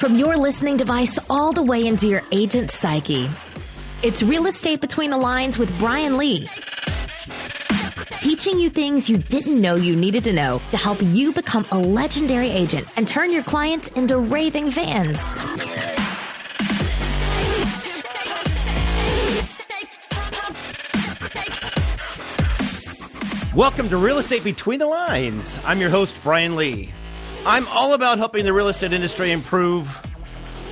from your listening device all the way into your agent's psyche. It's Real Estate Between the Lines with Brian Lee. Teaching you things you didn't know you needed to know to help you become a legendary agent and turn your clients into raving fans. Welcome to Real Estate Between the Lines. I'm your host, Brian Lee. I'm all about helping the real estate industry improve.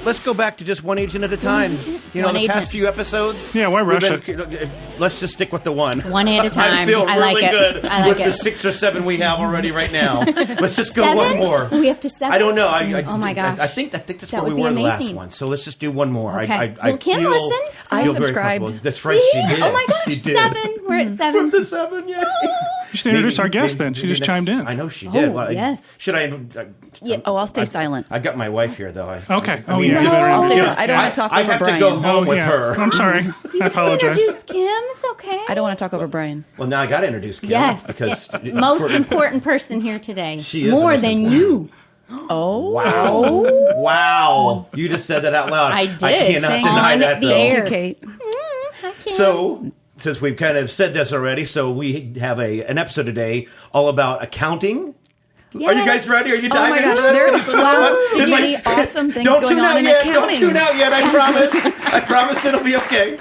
Let's go back to just one agent at a time. You know, past few episodes. Yeah, why rush it? Let's just stick with the one. One at a time. I feel really good with it. the 6 or 7 we have already right now. Let's just go 7? one more. We have to 7? I don't know. Oh my gosh. I think that's where we were the last one. So let's just do one more. Okay. I Will Kim feel, listen? I Feel subscribed. That's right, she did. Oh my gosh, she did. 7. We're at 7. We're up to 7, yeah. You should introduce our guest then. She just chimed in. I know she did. Oh, yes. Should I? I'll stay silent. I got my wife here, though. Okay. I mean, yeah. I'll stay silent. I don't want to talk I over have Brian. to go home with her. I'm sorry. I apologize. Introduce Kim. It's okay. I don't want to talk over Brian. Well, now I got to introduce Kim. Yes. Because most important person here today. She is more the most than important. you. Oh. Wow. Wow. You just said that out loud. I did. I cannot Thank deny you. that, On the though. air. Kate. Hi, Kim. So, since we've kind of said this already, so we have an episode today all about accounting. Yes. Are you guys ready? Are you Oh diving my into gosh, this? there are It's gonna be so fun. It's many like, awesome things don't going tune on out in yet. accounting. Don't tune out yet. I promise. I promise it'll be okay.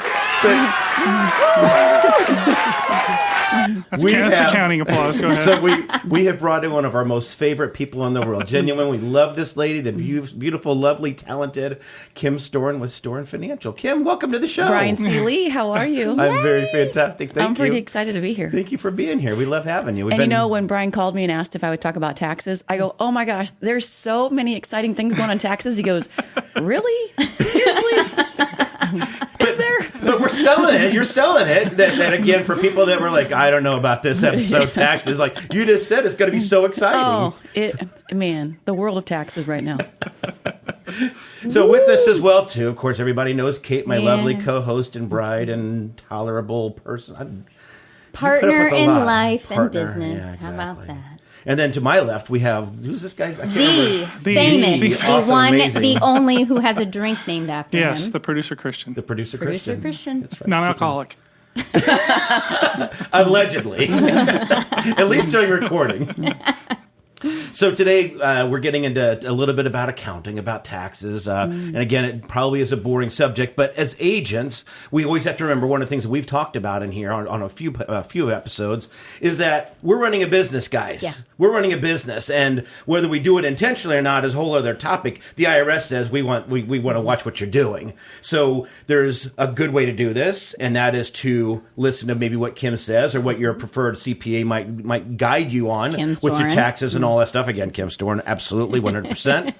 That's accounting applause. Go ahead. So we have brought in one of our most favorite people in the world. Genuine. We love this lady, the beautiful, lovely, talented Kim Storen with Storen Financial. Kim, welcome to the show. Brian C. Lee, how are you? I'm very fantastic. Thank you. I'm pretty excited to be here. Thank you for being here. We love having you. And you know, when Brian called me and asked if I would talk about taxes, I go, oh my gosh, there's so many exciting things going on in taxes. He goes, really? Seriously? Is there? But we're selling it. You're selling it. That again, for people that were like, I don't know about this episode, taxes. Like you just said, it's going to be so exciting. Man, the world of taxes right now. So with us as well, too, of course, everybody knows Kate, my lovely co-host and bride and tolerable person. Partner in life and Partner. business. Yeah, How about exactly. that? And then to my left, we have, who's this guy? I can't The remember. famous, The the awesome, one, amazing. the only who has a drink named after Yes, him. the producer Christian. The producer Producer Christian. That's right. Non-alcoholic. Allegedly. At least during recording. So today we're getting into a little bit about accounting, about taxes. And again, it probably is a boring subject, but as agents, we always have to remember one of the things that we've talked about in here on a few episodes is that we're running a business, guys. Yeah. We're running a business, and whether we do it intentionally or not is a whole other topic. The IRS says we want to watch what you're doing. So there's a good way to do this, and that is to listen to maybe what Kim says or what your preferred CPA might guide you on Kim with your Storen. taxes and all that stuff. Again, Kim Storen, absolutely 100%.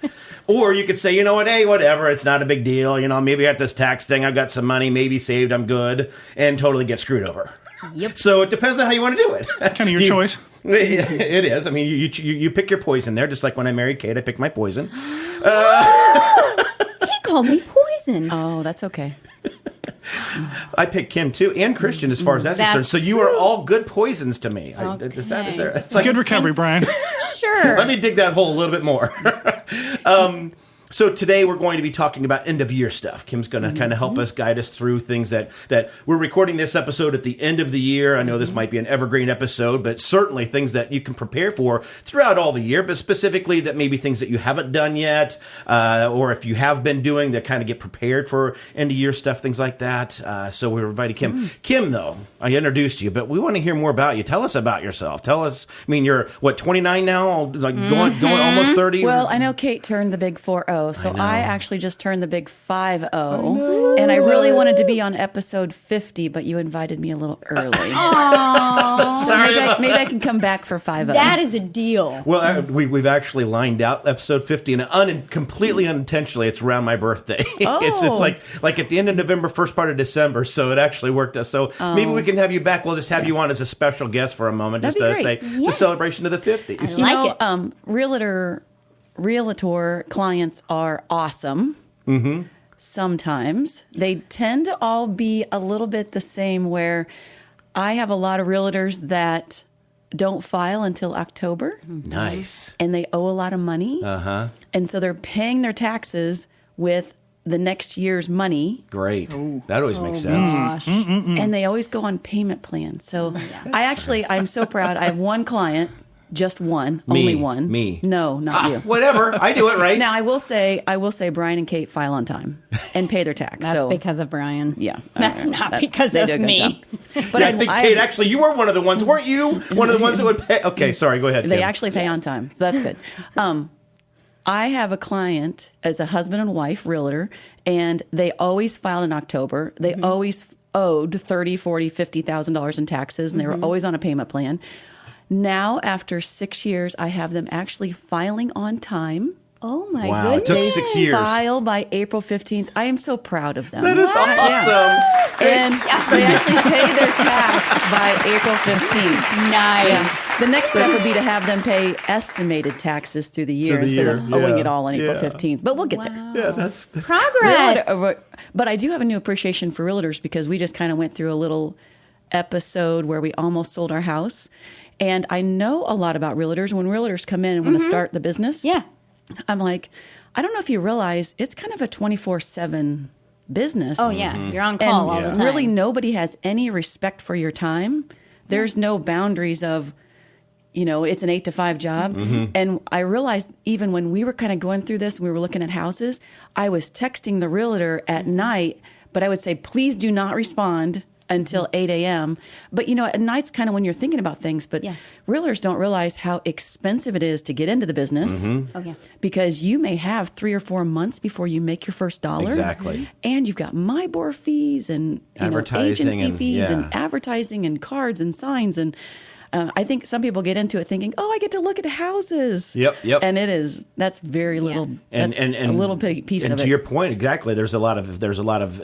Or you could say, you know what, hey, whatever, it's not a big deal. You know, maybe I got this tax thing, I've got some money, maybe saved, I'm good, and totally get screwed over. Yep. So it depends on how you want to do it. Kind of your choice. It is. I mean, you pick your poison there, just like when I married Kate, I picked my poison. He called me poison. Oh, that's okay. I picked Kim too, and Christian as far as that's concerned. So you are all good poisons to me. It's like, Good recovery, Brian. Sure. let me dig that hole a little bit more. So today we're going to be talking about end of year stuff. Kim's going to kind of help us, guide us through things that we're recording this episode at the end of the year. I know this might be an evergreen episode, but certainly things that you can prepare for throughout all the year, but specifically that maybe things that you haven't done yet, or if you have been doing that kind of get prepared for end of year stuff, things like that. So we're inviting Kim. Kim, though, I introduced you, but we want to hear more about you. Tell us about yourself. Tell us, I mean, you're, 29 now? Like going almost 30? Well, I know Kate turned the big 40, so I actually just turned the big 50, and I really wanted to be on episode 50, but you invited me a little early. So maybe I can come back for 50. That is a deal. Well, we've actually lined out episode 50, and completely unintentionally, it's around my birthday. Oh. It's like at the end of November, first part of December, so it actually worked out. So maybe we can have you back. We'll just have you on as a special guest for a moment, That'd just be to say great. the Yes. celebration of the 50s. I like it. Realtor clients are awesome. Mm-hmm. Sometimes they tend to all be a little bit the same, where I have a lot of realtors that don't file until October. Nice. And they owe a lot of money. Uh-huh. And so they're paying their taxes with the next year's money. Great. That always makes sense. Gosh. And they always go on payment plans. So I'm so proud. I have one client, just one, only one. Me. No, not you. Whatever. I do it right. Now I will say Brian and Kate file on time and pay their tax. That's so, because of Brian. Yeah. That's not because they of do a good me. job. But I think, Kate, actually, you were one of the ones, weren't you? One of the ones that would pay. Okay, sorry, go ahead. They Kim. actually pay on time. So that's good. I have a client as a husband and wife realtor, and they always filed in October. They always owed $30,000, $40,000, $50,000 in taxes, and they were always on a payment plan. Now, after 6 years, I have them actually filing on time. Oh my Wow, it goodness. took 6 years. File by April 15th. I am so proud of them. That is awesome. And they actually pay their tax by April 15th. Nice. Yeah. The next step would be to have them pay estimated taxes through the year Through the instead year, of owing yeah. it all on April Yeah. 15th. But we'll get there. Yeah, that's Progress. But I do have a new appreciation for realtors because we just kind of went through a little episode where we almost sold our house. And I know a lot about realtors. When realtors come in and want to start the business, Yeah. I'm like, I don't know if you realize it's kind of a 24/7 business. Oh, yeah. You're on call all the time. Really, nobody has any respect for your time. There's no boundaries of, it's an 8 to 5 job. And I realized even when we were kind of going through this, we were looking at houses, I was texting the realtor at night, but I would say, please do not respond until 8 a.m. But, at night's kind of when you're thinking about things. But realtors don't realize how expensive it is to get into the business. Oh, yeah. Because you may have 3 or 4 months before you make your first dollar. Exactly. And you've got MIBOR fees and Advertising agency and- fees yeah. and advertising and cards and signs. And I think some people get into it thinking, oh, I get to look at houses. Yep. And that's very little. And That's a little piece and of to it. your point, exactly. There's a lot of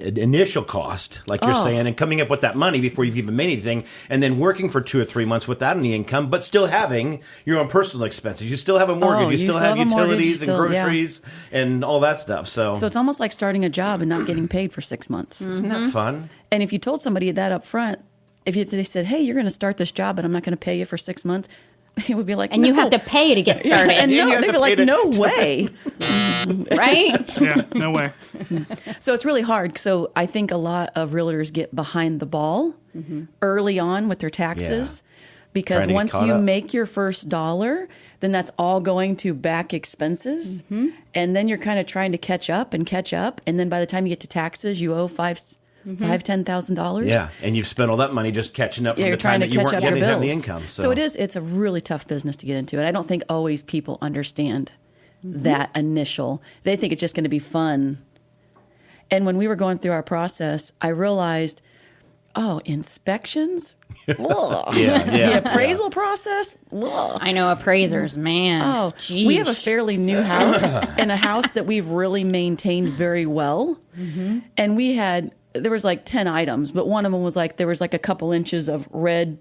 initial cost, like you're saying, and coming up with that money before you've even made anything, and then working for 2 or 3 months without any income, but still having your own personal expenses. You still have a mortgage. You still have a mortgage, utilities and yeah. groceries and all that stuff. So it's almost like starting a job and not getting paid for 6 months. isn't that fun? And if you told somebody that up front, they said, hey, you're going to start this job, but I'm not going to pay you for 6 months, they would be like, And no. you have to pay to get started. And you no, have they'd to be like, pay to- no way. Right? Yeah, no way. So it's really hard. So I think a lot of realtors get behind the ball early on with their taxes because Trying to get once caught you up. make your first dollar, then that's all going to back expenses. And then you're kind of trying to catch up. And then by the time you get to taxes, you owe $10,000. Yeah, and you've spent all that money just catching up from Yeah, the you're time trying to that you catch weren't up your getting bills. the income. So it's a really tough business to get into. And I don't think always people understand that initial. They think it's just going to be fun. And when we were going through our process, I realized, inspections? Ugh. The appraisal process? Ugh. I know appraisers, man. Oh, geez. we have a fairly new house and a house that we've really maintained very well. And there was like 10 items, but one of them was like, there was like a couple inches of red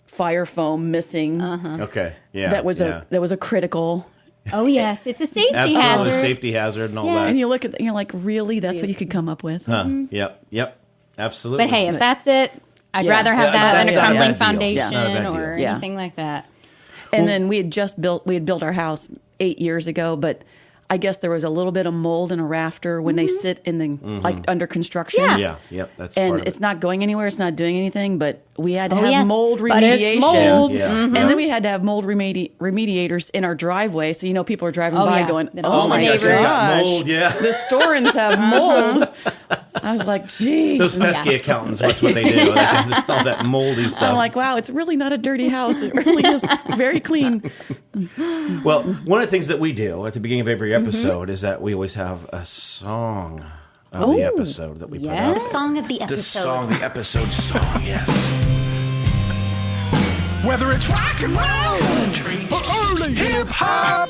fire foam missing. Okay, yeah. That was a critical. Oh, yes. It's a safety absolutely hazard. safety hazard and all Yeah. that. And you look at it and you're like, really? That's what you could come up with? Yep, absolutely. But hey, if that's it, I'd Yeah. rather have Yeah, that than a that's not a crumbling bad deal. foundation Not a bad or deal. anything like that. And then we had built our house 8 years ago, but I guess there was a little bit of mold in a rafter when they sit in the like under construction. Yeah. That's part And of it's it. not going anywhere. It's not doing anything. But we had to Oh, have yes. mold But it's remediation. mold. Yeah. And then we had to have mold remediators in our driveway. So people are driving Oh, by yeah. going, Then "Oh all my the gosh, neighbors- got mold, yeah. the Storens have mold." I was like, "Geez." Those pesky accountants, that's what they do. All that moldy stuff. I'm like, "Wow, it's really not a dirty house. It really is very clean." Well, one of the things that we do at the beginning of every episode is that we always have a song of the episode that we put out. The song of the The episode. song, the episode song, yes. Whether it's rock and roll, country, or early hip hop,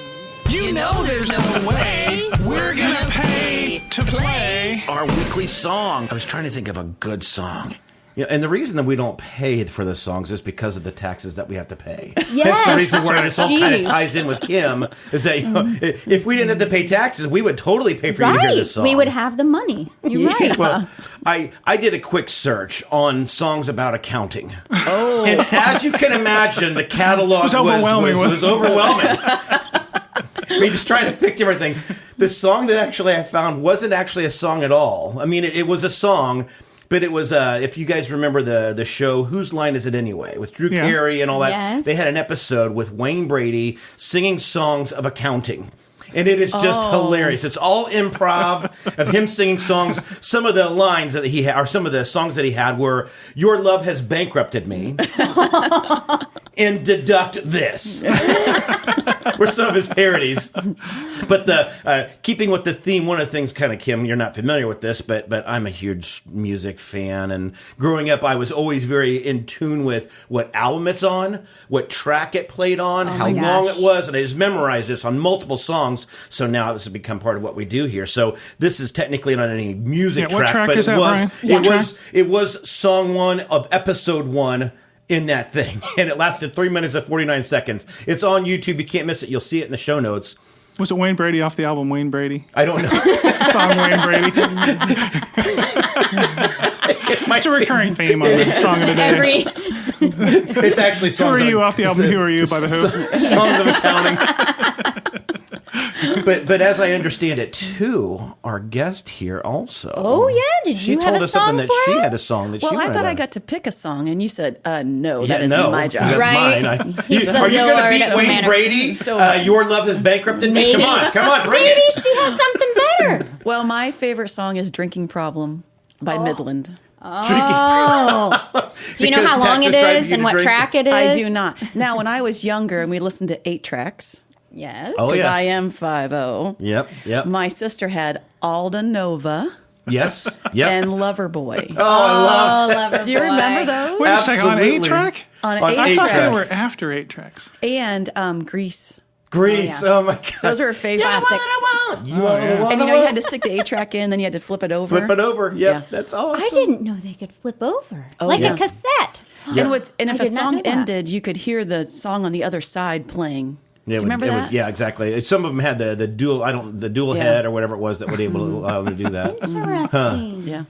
you know there's no way we're gonna pay to play. Our weekly song. I was trying to think of a good song. Yeah, and the reason that we don't pay for the songs is because of the taxes that we have to pay. Yes. That's the reason where this all kind of Jeez. ties in with Kim, is that if we didn't have to pay taxes, we would totally pay for you to hear this song. We would have the money. You're right. Well, I did a quick search on songs about accounting. Oh. And as you can imagine, the catalog was overwhelming. I mean, just trying to pick different things. The song that actually I found wasn't actually a song at all. I mean, it was a song, but it was, if you guys remember the show, Whose Line Is It Anyway? With Drew Carey and all that. Yes. They had an episode with Wayne Brady singing songs of accounting. And it is just hilarious. It's all improv of him singing songs. Some of the lines that he had, or some of the songs that he had were, "Your love has bankrupted me," and "Deduct this." Were some of his parodies. But the keeping with the theme, one of the things, kind of, Kim, you're not familiar with this, but I'm a huge music fan. And growing up, I was always very in tune with what album it's on, what track it played on, how long it was. And I just memorized this on multiple songs. So now this has become part of what we do here. So this is technically not any music what track but is that, Brian? it was song 1 of episode 1 in that thing. And it lasted 3 minutes and 49 seconds. It's on YouTube. You can't miss it. You'll see it in the show notes. Was it Wayne Brady off the album Wayne Brady? I don't know. Song Wayne Brady. It's a recurring theme on the song of the day. It's actually Who songs Are of- You off the album Who Are You by The Who. Songs of accounting. But as I understand it, too, our guest here also. Oh, yeah. Did She you told have a us something song that for she it? had a song that she Well, I wanted thought to- I got to pick a song, and you said, no, Yeah, that is no, my 'cause job. that's Right. mine. He's the Are you going to Lord beat of Wayne Manor. Brady? So- Your love has bankrupted me? Maybe. Come on, bring Maybe it. she has something better. Well, my favorite song is Drinking Problem by Midland. Oh. Do you know Because how long it taxes drive is you and to what drink. track it is? I do not. Now, when I was younger and we listened to 8 tracks, Yes. Oh, because yes. I am 5'0", Yep. my sister had Alda Nova Yes. Yep. and Loverboy. I love Do you remember those? Wait a second, on Absolutely. 8-track? On on 8 I thought they track. were after 8 tracks. And Grease. Grease. Oh, my God. Those are her favorite. You are the one. You are the one. And you know, you had to stick the 8 track in, then you had to flip it over. Flip it over. Yep. Yeah. That's awesome. I didn't know they could flip over. Like yeah. a cassette. And if I a did not song know that. ended, you could hear the song on the other side playing. Yeah, Do you remember that? yeah, exactly. Some of them had the dual Yeah. head or whatever it was that would able to allow them to do that. Interesting. Yeah.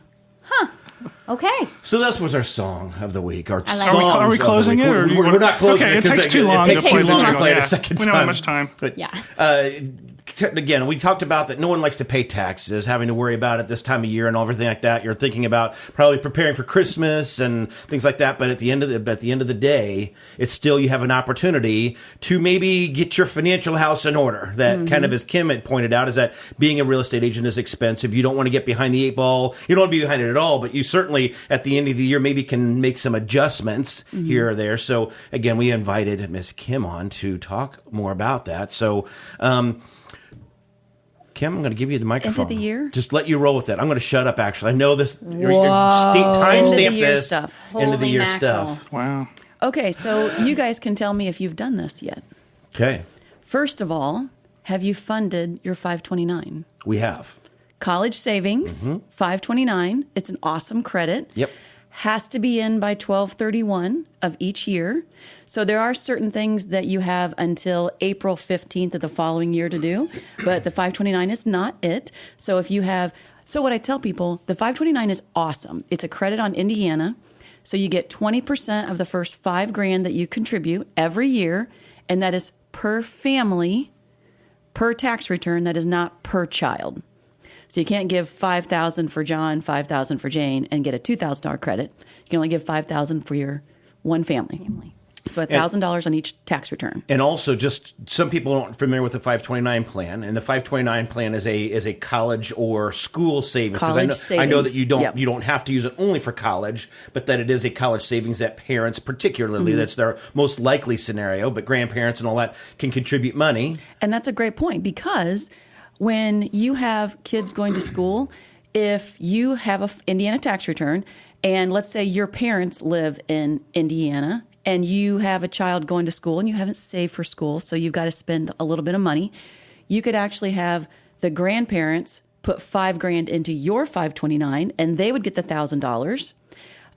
Okay. So this was our song of the week. Our like songs it. Are we of the closing week. it? Or do you We're want- not closing okay, it it takes too long it takes to play too the long to jingle. play it Yeah. a second We time. don't have much time. But, Yeah. again, we talked about that no one likes to pay taxes, having to worry about it this time of year and everything like that. You're thinking about probably preparing for Christmas and things like that. But at the end of the day, it's still, you have an opportunity to maybe get your financial house in order. That kind of, as Kim had pointed out, is that being a real estate agent is expensive. You don't want to get behind the 8 ball. You don't want to be behind it at all. But you certainly, at the end of the year, maybe can make some adjustments here or there. So again, we invited Miss Kim on to talk more about that. So, Kim, I'm going to give you the microphone. End of the year? Just let you roll with it. I'm going to shut up, actually. I know this. You're End of timestamp the year this. stuff. End of the Holy year mackerel. stuff. Wow. Okay, so you guys can tell me if you've done this yet. Okay. First of all, have you funded your 529? We have. College savings, 529. It's an awesome credit. Yep. Has to be in by 12/31 of each year. So there are certain things that you have until April 15th of the following year to do, but the 529 is not it. So if you have, so what I tell people, the 529 is awesome. It's a credit on Indiana. So you get 20% of the first $5,000 that you contribute every year, and that is per family, per tax return. That is not per child. So you can't give $5,000 for John, $5,000 for Jane, and get a $2,000 credit. You can only give $5,000 for your one family. So $1,000 on each tax return. And also, just some people aren't familiar with the 529 plan, and the 529 plan is a college or school savings. 'Cause College I know that savings. you don't Yep. you don't have to use it only for college, but that it is a college savings that parents, particularly, that's their most likely scenario. But grandparents and all that can contribute money. And that's a great point, because when you have kids going to school, if you have a Indiana tax return, and let's say your parents live in Indiana, and you have a child going to school and you haven't saved for school, so you've got to spend a little bit of money, you could actually have the grandparents put $5,000 into your 529, and they would get the $1,000.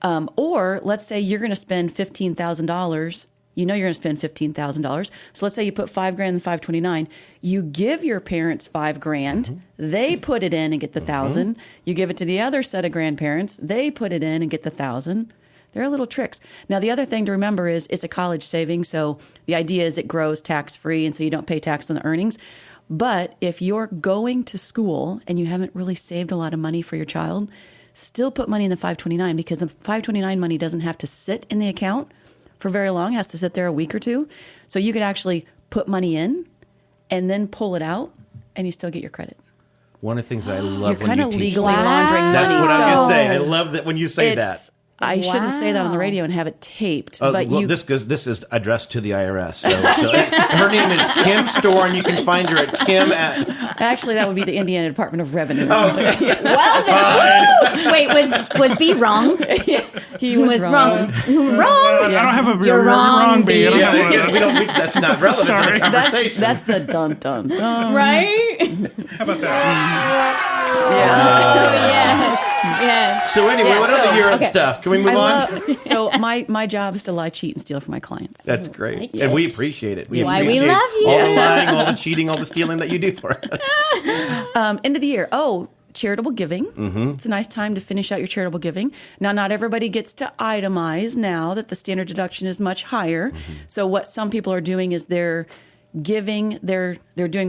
Or let's say you're going to spend $15,000. You know you're going to spend $15,000. So let's say you put $5,000 in the 529. You give your parents $5,000. They put it in and get the $1,000. You give it to the other set of grandparents. They put it in and get the $1,000. There are little tricks. Now, the other thing to remember is it's a college savings. So the idea is it grows tax-free, and so you don't pay tax on the earnings. But if you're going to school and you haven't really saved a lot of money for your child, still put money in the 529, because the 529 money doesn't have to sit in the account for very long. It has to sit there a week or two. So you could actually put money in and then pull it out, and you still get your credit. One of the things that I love You're when kind you of teach legally laundering That's money. what I'm going to So say. I love that when you say that. I shouldn't say that on the radio and have it taped. But well, this is addressed to the IRS. So her name is Kim Storen. You can find her at Kim at. Actually, that would be the Indiana Department of Revenue. Well, then, wait, was B wrong? He was wrong. Wrong. I don't have a You're wrong, B. I don't have one. That's not relevant to Sorry. the conversation. That's the dun dun dun. Right? How about that? Yes. So anyway, what other year-end stuff? Can we move on? So my job is to lie, cheat, and steal from my clients. That's great. And we appreciate it. why we love you. All the lying, all the cheating, all the stealing that you do for us. End of the year. Charitable giving. It's a nice time to finish out your charitable giving. Now, not everybody gets to itemize now that the standard deduction is much higher. So what some people are doing is they're doing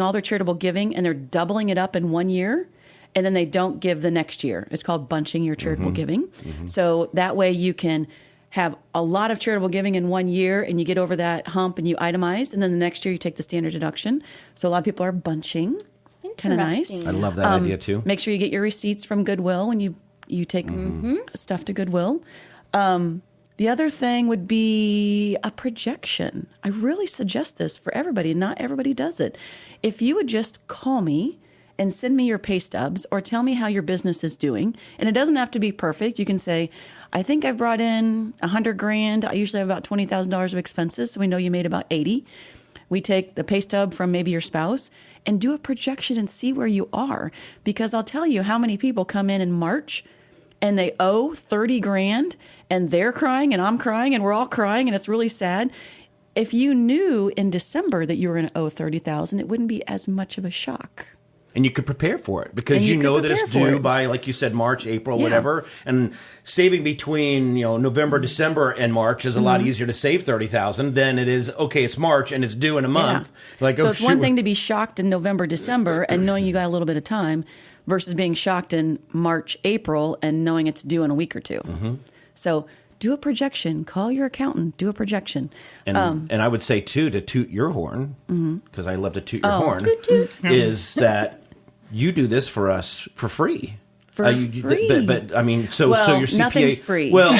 all their charitable giving and they're doubling it up in 1 year, and then they don't give the next year. It's called bunching your charitable giving. So that way you can have a lot of charitable giving in 1 year and you get over that hump and you itemize, and then the next year you take the standard deduction. So a lot of people are bunching. Kind of nice. I love that idea too. Make sure you get your receipts from Goodwill when you take stuff to Goodwill. The other thing would be a projection. I really suggest this for everybody. Not everybody does it. If you would just call me and send me your pay stubs or tell me how your business is doing, and it doesn't have to be perfect. You can say, I think I've brought in $100,000. I usually have about $20,000 of expenses, so we know you made about 80. We take the pay stub from maybe your spouse and do a projection and see where you are. Because I'll tell you how many people come in March and they owe $30,000 and they're crying and I'm crying and we're all crying and it's really sad. If you knew in December that you were going to owe $30,000, it wouldn't be as much of a shock. And you could prepare for it because you know that it's due by, like you said, March, April, whatever. And saving between November, December, and March is a lot easier to save $30,000 than it is. Okay, it's March and it's due in a month. So it's one thing to be shocked in November, December, and knowing you got a little bit of time, versus being shocked in March, April, and knowing it's due in a week or two. So do a projection. Call your accountant. Do a projection. And I would say too, to toot your horn, because I love to toot your horn, Toot, toot. is that you do this for us for free. Free. But I mean, so your CPA, nothing's free. Well,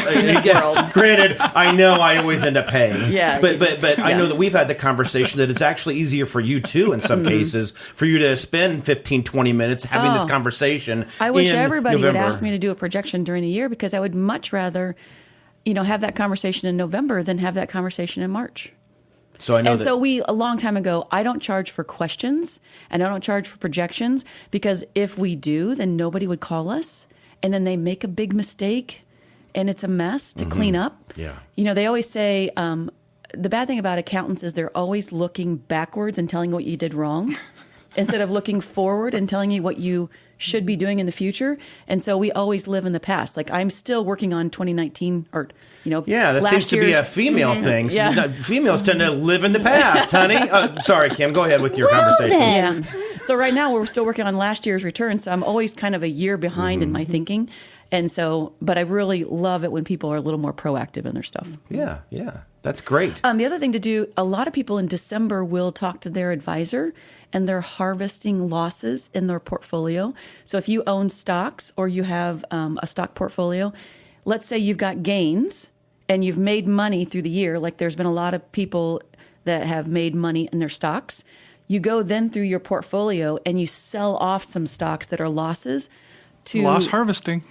granted, I know I always end up paying. Yeah. But I know that we've had the conversation that it's actually easier for you too, in some cases, for you to spend 15, 20 minutes having this conversation. I wish in everybody November. would ask me to do a projection during the year, because I would much rather, have that conversation in November than have that conversation in March. So I know and so a long time ago, I don't charge for questions and I don't charge for projections, because if we do, then nobody would call us, and then they make a big mistake and it's a mess to clean up. Yeah. They always say the bad thing about accountants is they're always looking backwards and telling you what you did wrong instead of looking forward and telling you what you should be doing in the future. And so we always live in the past. Like, I'm still working on 2019 or, that last seems to be year's- a female thing. Yeah. Females tend to live in the past, honey. Sorry, Kim, go ahead with your conversation. Yeah. So right now we're still working on last year's return. So I'm always kind of a year behind in my thinking. And so, but I really love it when people are a little more proactive in their stuff. Yeah. That's great. The other thing to do, a lot of people in December will talk to their advisor, and they're harvesting losses in their portfolio. So if you own stocks or you have a stock portfolio, let's say you've got gains and you've made money through the year. Like, there's been a lot of people that have made money in their stocks. You go then through your portfolio and you sell off some stocks that are losses to Loss harvesting.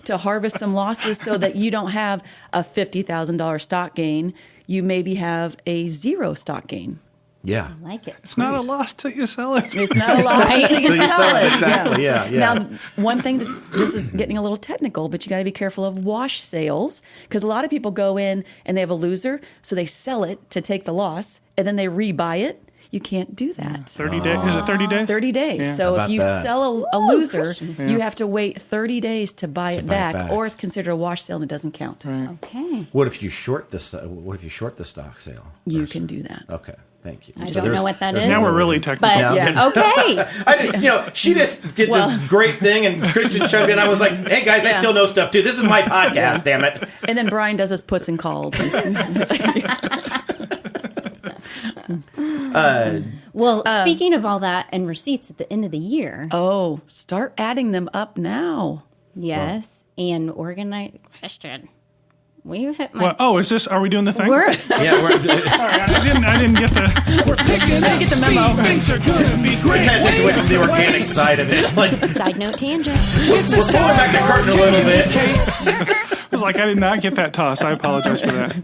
to harvest some losses, so that you don't have a $50,000 stock gain. You maybe have a zero stock gain. Yeah. I like it. It's not a loss till you sell it. It's not a loss until you sell it. Exactly. Yeah. Now, one thing, this is getting a little technical, but you got to be careful of wash sales because a lot of people go in and they have a loser, so they sell it to take the loss, and then they rebuy it. You can't do that. 30 days. Is it 30 days? 30 days. Yeah. So if you sell a loser, you have to wait 30 days to buy it back, or it's considered a wash sale and it doesn't count. Right. Okay. What if you short the stock sale? You can do that. Okay. Thank you. I don't know what that is. Now we're really technical. But okay. I didn't, she just did this great thing, and Christian chimed in. I was like, "Hey guys, I still know stuff too. This is my podcast, damn it!" And then Brian does his puts and calls. Well, speaking of all that and receipts at the end of the year. Oh, start adding them up now. Yes, and organize. Question. We've hit my. Well, is this? Are we doing the thing? We're Yeah, Sorry, I didn't get the. We're picking up get the memo. speed. Things are gonna be great. kind of takes away from the organic side of it. Like, side note tangent. It's we're pulling back the curtain a little bit. I was like, I did not get that toss. I apologize for that.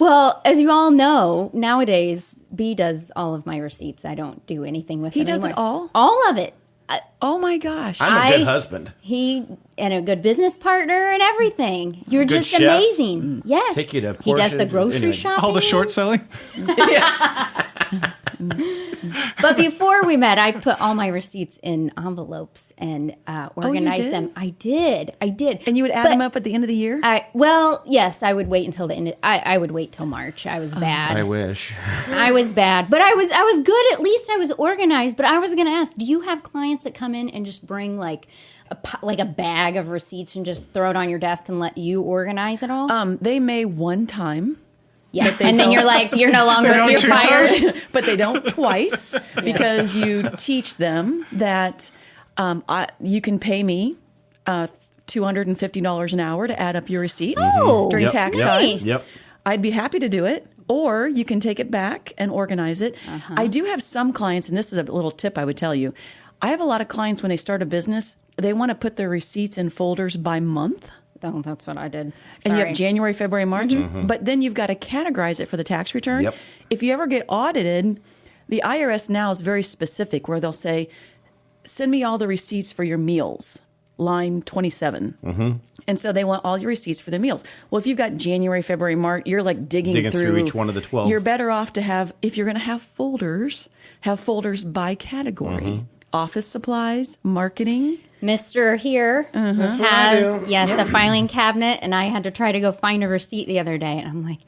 Well, as you all know, nowadays B does all of my receipts. I don't do anything with He them does it anymore. all? All of it. Oh my gosh. I'm a good husband. He and a good business partner and everything. You're Good just chef. amazing. Yes. Take you to He does the Porsche. grocery Anyway. shopping. All the short selling. But before we met, I put all my receipts in envelopes and organized did? them. I did. And you would add them up at the end of the year? Well, yes, I would wait until the end. I would wait till March. I was bad. I wish. I was bad, but I was good. At least I was organized. But I was going to ask, do you have clients that come in and just bring like a bag of receipts and just throw it on your desk and let you organize it all? They may one time. Yeah, and then you're like, you're no longer They're you're two fired. But they don't twice because you teach them that you can pay me $250 an hour to add up your receipts during Yep, tax yep, time. Yep. I'd be happy to do it. Or you can take it back and organize it. I do have some clients, and this is a little tip I would tell you. I have a lot of clients when they start a business, they want to put their receipts in folders by month. Oh, that's what I did. And you Sorry. have January, February, March. But then you've got to categorize it for the tax return. Yep. If you ever get audited, the IRS now is very specific where they'll say, send me all the receipts for your meals, line 27. And so they want all your receipts for the meals. Well, if you've got January, February, March, you're like digging through each one of the 12. You're better off to have, if you're going to have folders by category. Office supplies, marketing. Mr. here has a filing cabinet, and I had to try to go find a receipt the other day, and I'm like,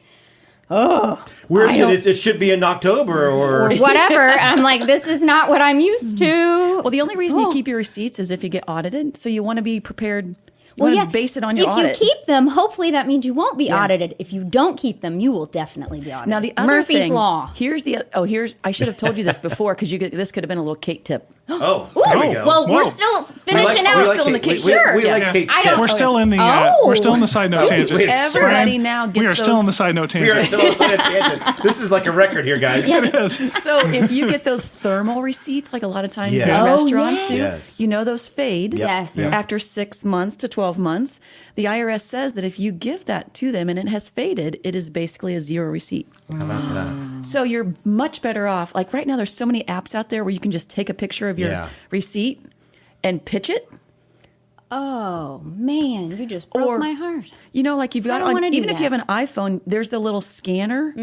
Where is it? It should be in October or whatever. I'm like, this is not what I'm used to. Well, the only reason you keep your receipts is if you get audited. So you want to be prepared. You want to base it on your audit. If you keep them, hopefully that means you won't be audited. If you don't keep them, you will definitely be audited. Now the other Murphy's thing, Law. I should have told you this before because this could have been a little Kate tip. Oh, Ooh, there we go. well, Whoa. we're still finishing out. we still in the Kate. Kate. We Sure. like Kate's I don't- tip. We're still in the. Oh. We're still in the side note tangent. wait. Everybody Brian, now gets we are still those- on the side note We are tangent. still on a tangent. This is like a record here, guys. It is. So if you get those thermal receipts, like a lot of times Yes. the Oh, restaurants do, yes. you know those fade Yes. Yep. after 6 months to 12 months. The IRS says that if you give that to them and it has faded, it is basically a zero receipt. How about that? So you're much better off. Like right now, there's so many apps out there where you can just take a picture of your receipt and pitch it. Oh, man, you just broke my heart. You know, like you've got don't on, wanna do even if you that. have an iPhone, there's the little scanner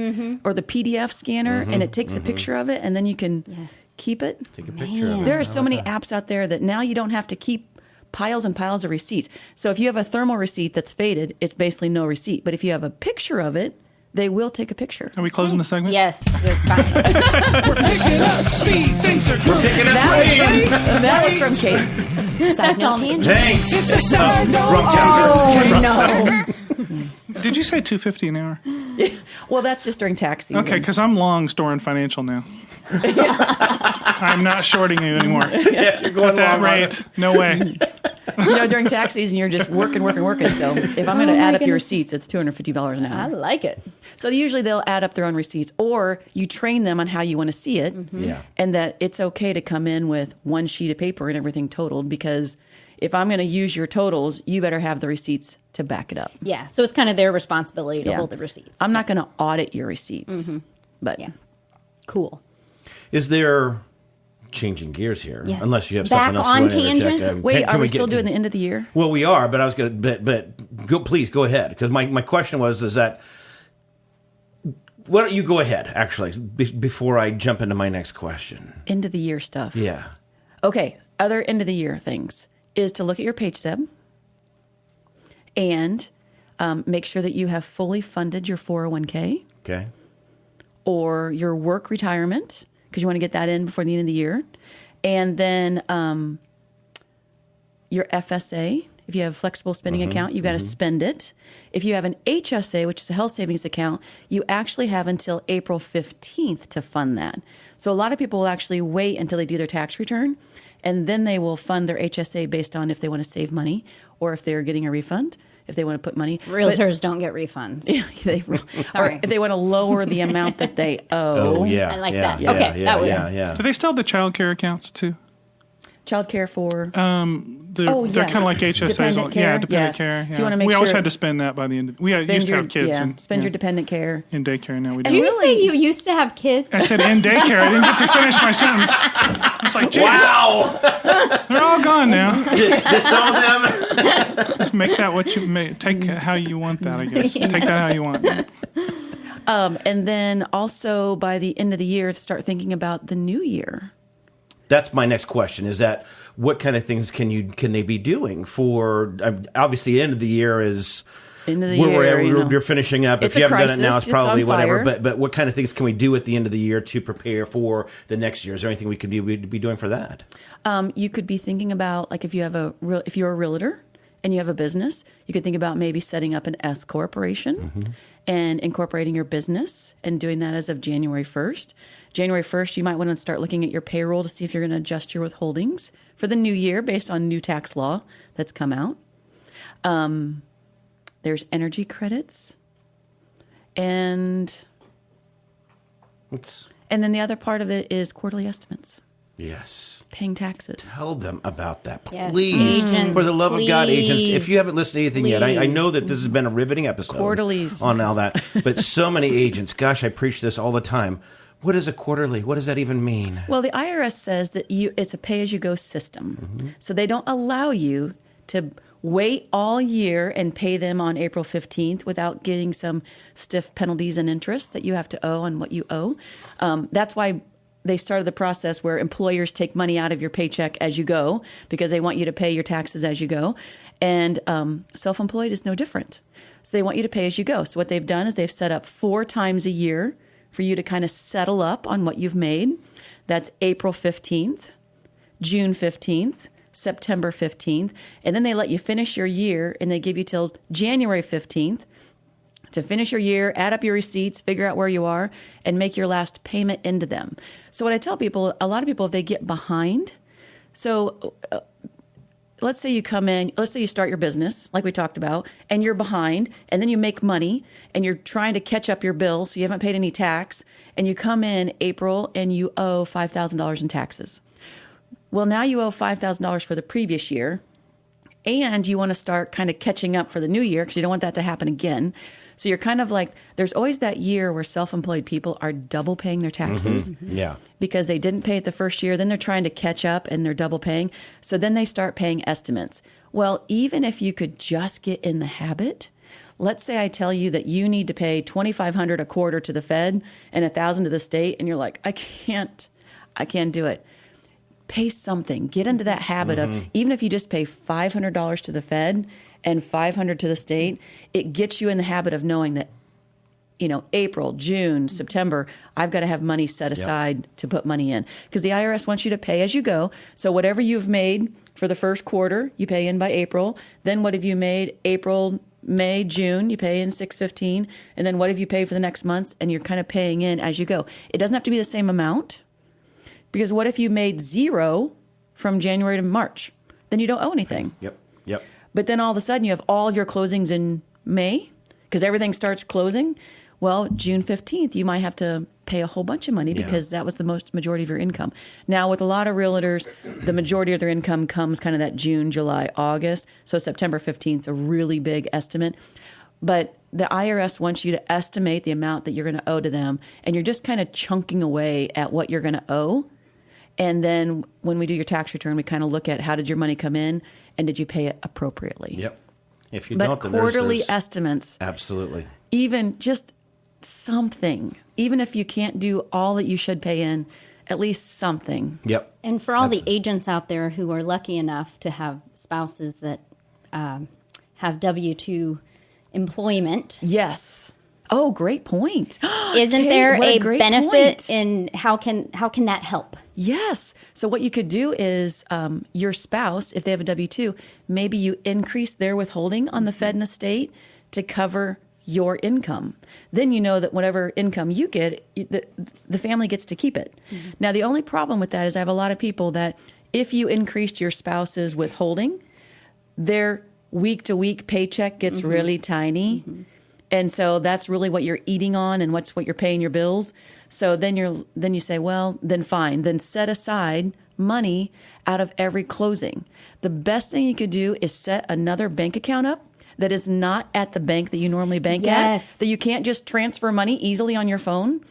or the PDF scanner, and it takes a picture of it, and then you can keep it. Take a picture of it. There are so many apps out there that now you don't have to keep piles and piles of receipts. So if you have a thermal receipt that's faded, it's basically no receipt. But if you have a picture of it, they will take a picture. Are we closing the segment? Yes, that's fine. We're picking up speed. Things are good. Picking up speed. That was from Kate. Side note tangent. Thanks. It's a side note. Wrong chapter. No. Did you say $250 an hour? Well, that's just during tax season. Okay, because I'm long Storen Financial now. I'm not shorting you anymore. Yeah, you're going At that long on rate, it. no way. You know, during tax season, you're just working. So if I'm going to add up your receipts, it's $250 an I hour. like it. So usually they'll add up their own receipts, or you train them on how you want to see it, Yeah. and that it's okay to come in with one sheet of paper and everything totaled, because if I'm going to use your totals, you better have the receipts to back it up. Yeah, so it's kind of their responsibility to Yeah. hold the receipts. I'm not going to audit your receipts, but Yeah. Cool. Is there changing gears here? Yes. Unless you have Back something else on you want to interject. tangent? Wait, are we get- still doing the end of the year? Well, we are, but I was going to, but go, please go ahead. Because my question is that, why don't you go ahead, actually, before I jump into my next question? End of the year stuff. Yeah. Okay, other end of the year things is to look at your pay stub and make sure that you have fully funded your 401k Okay. or your work retirement, because you want to get that in before the end of the year. And then your FSA, if you have a flexible spending account, you've got to spend it. If you have an HSA, which is a health savings account, you actually have until April 15th to fund that. So a lot of people will actually wait until they do their tax return, and then they will fund their HSA based on if they want to save money or if they're getting a refund, if they want to put money. Realtors don't get refunds. Or if they want to lower the amount that they owe. Oh, yeah. I like yeah, that. Yeah, Okay, yeah, that was- yeah. Do they still have the child care accounts too? Child care for... They're yes. kind of like HSAs. Dependent care? Yeah, dependent Yes. care. So Yeah. you wanna make we always sure- had to spend that by the end. We spend used to your- have kids spend your dependent care. in daycare. Now we Did don't. you Really? say you used to have kids? I said in daycare. I didn't get to finish my sentence. It's like, geez, Wow! they're all gone now. Did some of them? Make that what you make. Take how you want that, I guess. Take that how you want. And then also by the end of the year, start thinking about the new year. That's my next question. Is that what kind of things can they be doing for? Obviously, the end of the year is End of the where year, you know. you're finishing up. It's If you a haven't done it now, crisis. it's probably It's on whatever. fire. But what kind of things can we do at the end of the year to prepare for the next year? Is there anything we could be doing for that? You could be thinking about, like, if you're a realtor and you have a business, you could think about maybe setting up an S corporation and incorporating your business and doing that as of January 1st. January 1st, you might want to start looking at your payroll to see if you're going to adjust your withholdings for the new year based on new tax law that's come out. There's energy credits. And then the other part of it is quarterly estimates, Yes. paying taxes. Tell them about that, Yes, please. agents, For the love of God, agents, if please. you haven't listened to anything yet, I Please. know that this has been a riveting episode. Quarterlies. On all that. But so many agents, gosh, I preach this all the time. What is a quarterly? What does that even mean? Well, the IRS says that it's a pay-as-you-go system. So they don't allow you to wait all year and pay them on April 15th without getting some stiff penalties and interest that you have to owe on what you owe. That's why they started the process where employers take money out of your paycheck as you go because they want you to pay your taxes as you go. And self-employed is no different. So they want you to pay as you go. So what they've done is they've set up 4 times a year for you to kind of settle up on what you've made. That's April 15th, June 15th, September 15th. And then they let you finish your year and they give you till January 15th to finish your year, add up your receipts, figure out where you are, and make your last payment into them. So what I tell people, a lot of people, if they get behind, so let's say you come in, let's say you start your business, like we talked about, and you're behind, and then you make money, and you're trying to catch up your bill, so you haven't paid any tax, and you come in April, and you owe $5,000 in taxes. Well, now you owe $5,000 for the previous year, and you want to start kind of catching up for the new year, because you don't want that to happen again. So you're kind of like, there's always that year where self-employed people are double paying their taxes. Yeah. Because they didn't pay it the first year, then they're trying to catch up and they're double paying. So then they start paying estimates. Well, even if you could just get in the habit, let's say I tell you that you need to pay $2,500 a quarter to the Fed and $1,000 to the state, and you're like, I can't do it. Pay something. Get into that habit of, even if you just pay $500 to the Fed and $500 to the state, it gets you in the habit of knowing that, you know, April, June, September, I've got to have money set aside to put money in. Because the IRS wants you to pay as you go. So whatever you've made for the first quarter, you pay in by April. Then what have you made April, May, June, you pay in 6/15. And then what have you paid for the next months? And you're kind of paying in as you go. It doesn't have to be the same amount. Because what if you made zero from January to March? Then you don't owe anything. Yep. But then all of a sudden you have all of your closings in May because everything starts closing. Well, June 15th, you might have to pay a whole bunch of money because that was the majority of your income. Now, with a lot of realtors, the majority of their income comes kind of that June, July, August. So September 15th is a really big estimate. But the IRS wants you to estimate the amount that you're going to owe to them, and you're just kind of chunking away at what you're going to owe. And then when we do your tax return, we kind of look at how did your money come in and did you pay it appropriately? Yep. If you But don't, then quarterly there's estimates, absolutely. even just something, even if you can't do all that you should pay in, at least something. Yep. And for all the agents out there who are lucky enough to have spouses that have W-2 employment. Yes. Oh, great point. Isn't Kate, there what a great benefit point. in how can that help? Yes. So what you could do is your spouse, if they have a W-2, maybe you increase their withholding on the Fed and the state to cover your income. Then you know that whatever income you get, the family gets to keep it. Mm-hmm. Now, the only problem with that is I have a lot of people that if you increased your spouse's withholding, their week-to-week paycheck gets really tiny. Mm-hmm. And so that's really what you're eating on and what you're paying your bills. So then you say, well, then fine. Then set aside money out of every closing. The best thing you could do is set another bank account up that is not at the bank that you normally bank at, that you can't just transfer money easily on your phone.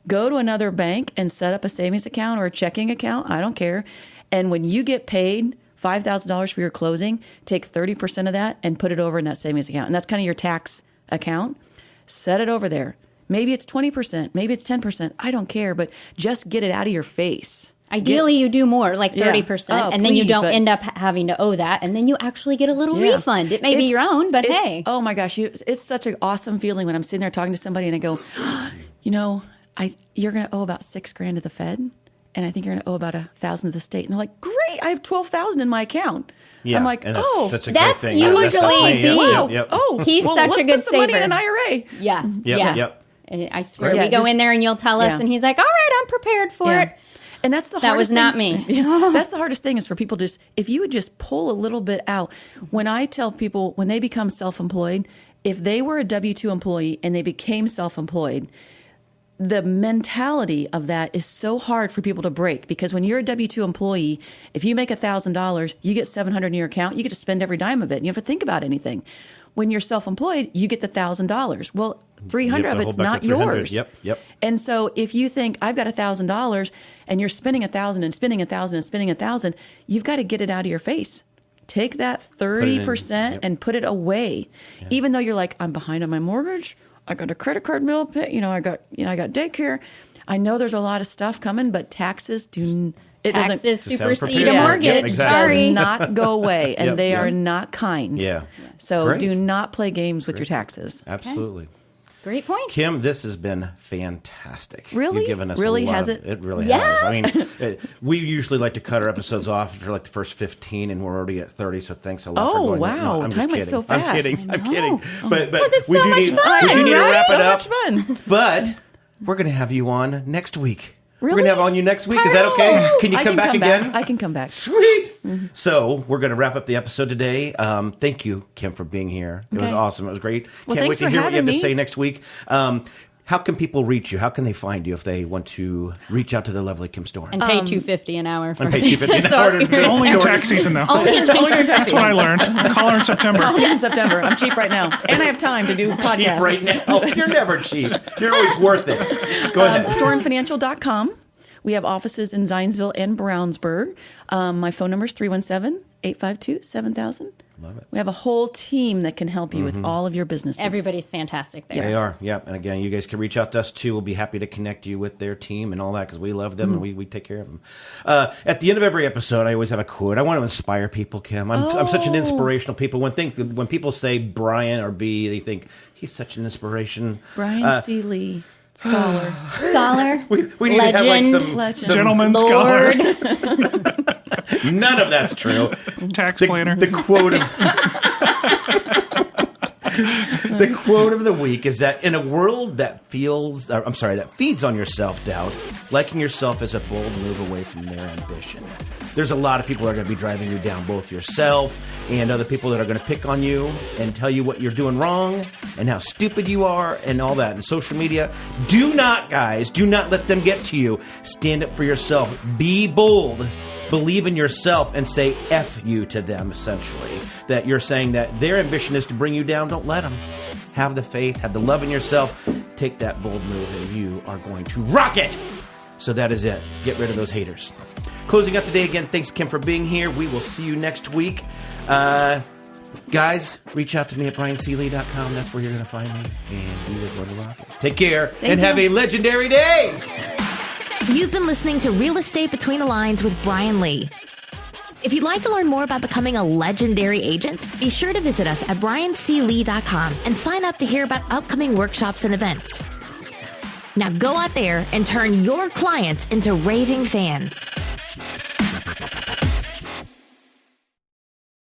Go to another bank and set up a savings account or a checking account. I don't care. And when you get paid $5,000 for your closing, take 30% of that and put it over in that savings account. And that's kind of your tax account. Set it over there. Maybe it's 20%, maybe it's 10%. I don't care, but just get it out of your face. Ideally, you do more, like 30%, and then you don't end up having to owe that, and then you actually get a little refund. It may be your own, but hey. Oh my gosh, it's such an awesome feeling when I'm sitting there talking to somebody and I go, you know, you're going to owe about $6,000 to the Fed, and I think you're going to owe about $1,000 to the state. And they're like, great, I have $12,000 in my account. Yeah, I'm like, that's a great that's thing. usually He's such let's a good put some money saver. in an IRA. Yeah. I swear, we go in there and you'll tell us, and he's like, all right, I'm prepared for it. And that's the that was hardest not thing. me. That's the hardest thing is for people if you would just pull a little bit out. When I tell people when they become self-employed, if they were a W-2 employee and they became self-employed, the mentality of that is so hard for people to break because when you're a W-2 employee, if you make $1,000, you get $700 in your account, you get to spend every dime of it. You don't have to think about anything. When you're self-employed, you get the $1,000. Well, $300 of it's not yours. Yep. And so if you think I've got $1,000 and you're spending $1,000 and spending $1,000 and spending $1,000, you've got to get it out of your face. Take that 30% and put it away. Yeah. Even though you're like, I'm behind on my mortgage, I got a credit card bill, I got daycare. I know there's a lot of stuff coming, but taxes taxes supersede a mortgage. Yep, exactly. Does not go away, and they are not kind. Yeah. So do not play games with your taxes. Absolutely. Great point. Kim, this has been fantastic. Really? You've given us really a lot has of, it? It really has. I mean, we usually like to cut our episodes off for like the first 15, and we're already at 30. So thanks a lot for going. Wow! I'm Time just went so fast. I'm kidding. But it's we so do much need fun, we do need to wrap it up. So much fun. But we're going to have you on next week. Really? We're going to have on you next week. Is that okay? Can you come back again? I can come back. Sweet. Mm-hmm. So we're going to wrap up the episode today. Thank you, Kim, for being here. It was awesome. It was great. Well, Can't wait to hear what you have to say next week. How can people reach you? How can they find you if they want to reach out to the lovely Kim Storen? And pay $2.50 an hour. And pay $2.50 an hour. Only in tax season, though. That's what I learned. Call her in September. Call me in September. I'm cheap right now. And I have time to do podcasts. Cheap right now. You're never cheap. You're always worth it. Go ahead. StorenFinancial.com. We have offices in Zionsville and Brownsburg. My phone number is 317-852-7000. Love it. We have a whole team that can help you with all of your businesses. Everybody's fantastic there. They are, yeah. And again, you guys can reach out to us too. We'll be happy to connect you with their team and all that because we love them and we take care of them. At the end of every episode, I always have a quote. I want to inspire people, Kim. I'm such an inspirational people. When people say Brian or B, they think he's such an inspiration. Brian C. Lee. Scholar. We need to have like some gentleman scholar. None of that's true. Tax planner. The quote of the quote of the week is that in a world that feeds on your self-doubt, liking yourself is a bold move away from their ambition. There's a lot of people that are going to be driving you down, both yourself and other people that are going to pick on you and tell you what you're doing wrong and how stupid you are and all that. And social media, do not let them get to you. Stand up for yourself. Be bold. Believe in yourself and say F you to them, essentially. That you're saying that their ambition is to bring you down. Don't let them. have the faith, have the love in yourself. Take that bold move, and you are going to rock it. So that is it. Get rid of those haters. Closing up today again, thanks, Kim, for being here. We will see you next week. Guys, reach out to me at brianseeley.com. That's where you're going to find me, and we are going to rock it. Take care, and have a legendary day. You've been listening to Real Estate Between the Lines with Brian Lee. If you'd like to learn more about becoming a legendary agent, be sure to visit us at brianseeley.com and sign up to hear about upcoming workshops and events. Now go out there and turn your clients into raving fans.